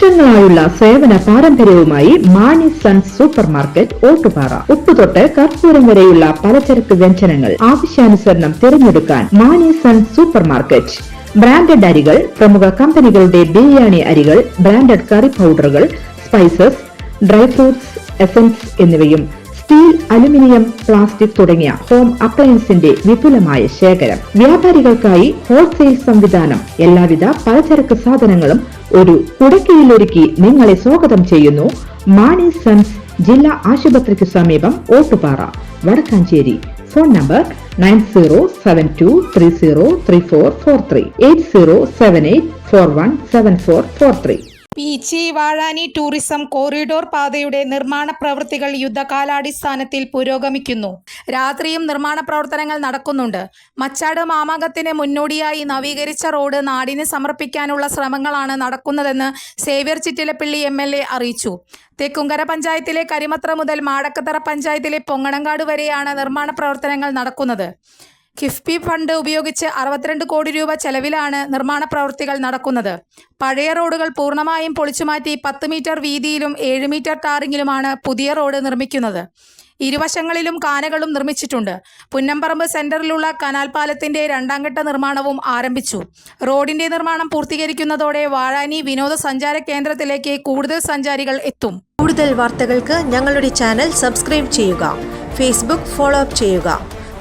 വർഷങ്ങളായുള്ള സേവന പാരമ്പര്യവുമായി Mani sons supermarket Ottupara. ഉപ്പുതൊട്ട് കർപ്പൂരം വരെയുള്ള പലചരക്ക് വ്യഞ്ജനങ്ങൾ ആവശ്യാനുസരണം തിരഞ്ഞെടുക്കാൻ Mani sons supermarket. Branded അരികൾ, പ്രമുഖ കമ്പനികളുടെ ബിരിയാണി അരികൾ, ബ്രാൻഡഡ് കറി പൗഡറുകൾ, സ്പൈസസ്, ഡ്രൈ ഫ്രൂട്ട്സ്, എസൻസ് എന്നിവയും സ്റ്റീൽ, അലുമിനിയം, പ്ലാസ്റ്റിക് തുടങ്ങിയ ഹോം അപ്ലയൻസിന്റെ വിപുലമായ ശേഖരം. വ്യാപാരികൾക്കായി ഹോൾസെയിൽ സംവിധാനം. എല്ലാവിധ പലചരക്ക് സാധനങ്ങളും ഒരു കുടക്കീഴിലൊരുക്കി നിങ്ങളെ സ്വാഗതം ചെയ്യുന്നു. മാണി സൺസ് ജില്ലാ ആശുപത്രിക്ക് സമീപം Ottupara, Wadakkanchery. Phone number 9072303443 8078417443. Peechi Vazhani tourism corridor പാതയുടെ നിർമ്മാണ പ്രവൃത്തികൾ യുദ്ധകാലാടിസ്ഥാനത്തിൽ പുരോഗമിക്കുന്നു. രാത്രിയും നിർമ്മാണ പ്രവർത്തനങ്ങൾ നടക്കുന്നുണ്ട്. മച്ചാട് മാമാങ്കത്തിന് മുന്നോടിയായി നവീകരിച്ച റോഡ് നാടിന് സമർപ്പിക്കാനുള്ള ശ്രമങ്ങളാണ് നടക്കുന്നതെന്ന് സേവ്യർ ചിറ്റിലപ്പിള്ളി MLA അറിയിച്ചു. തെക്കുംകര പഞ്ചായത്തിലെ കരിമത്ര മുതൽ മാടക്കത്തറ പഞ്ചായത്തിലെ പൊങ്ങണങ്കാട് വരെയാണ് നിർമ്മാണ പ്രവർത്തനങ്ങൾ നടക്കുന്നത്. കിഫ്ബി ഫണ്ട് ഉപയോഗിച്ച് 62 കോടി രൂപ ചെലവിലാണ് നിർമ്മാണ പ്രവൃത്തികൾ നടക്കുന്നത്. പഴയ റോഡുകൾ പൂർണ്ണമായും പൊളിച്ചുമാറ്റി 10 മീറ്റർ വീതിയിലും 7 മീറ്റർ ടാറിങ്ങിലുമാണ് പുതിയ റോഡ് നിർമ്മിക്കുന്നത്. ഇരുവശങ്ങളിലും കാനകളും നിർമ്മിച്ചിട്ടുണ്ട്. പുന്നമ്പറമ്പ് സെന്ററിലുള്ള കനാൽ പാലത്തിന്റെ 2ാം ഘട്ട നിർമ്മാണവും ആരംഭിച്ചു. റോഡിന്റെ നിർമ്മാണം പൂർത്തീകരിക്കുന്നതോടെ വാഴാനി വിനോദസഞ്ചാര കേന്ദ്രത്തിലേക്ക് കൂടുതൽ സഞ്ചാരികൾ എത്തും. കൂടുതൽ വാർത്തകൾക്ക് ഞങ്ങളുടെ ചാനൽ സബ്സ്ക്രൈബ് ചെയ്യുക. ഫേസ്ബുക്ക് ഫോളോ അപ്പ് ചെയ്യുക.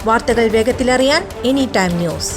വാർത്തകൾ വേഗത്തിലറിയാൻ എനി ടൈം ന്യൂസ്.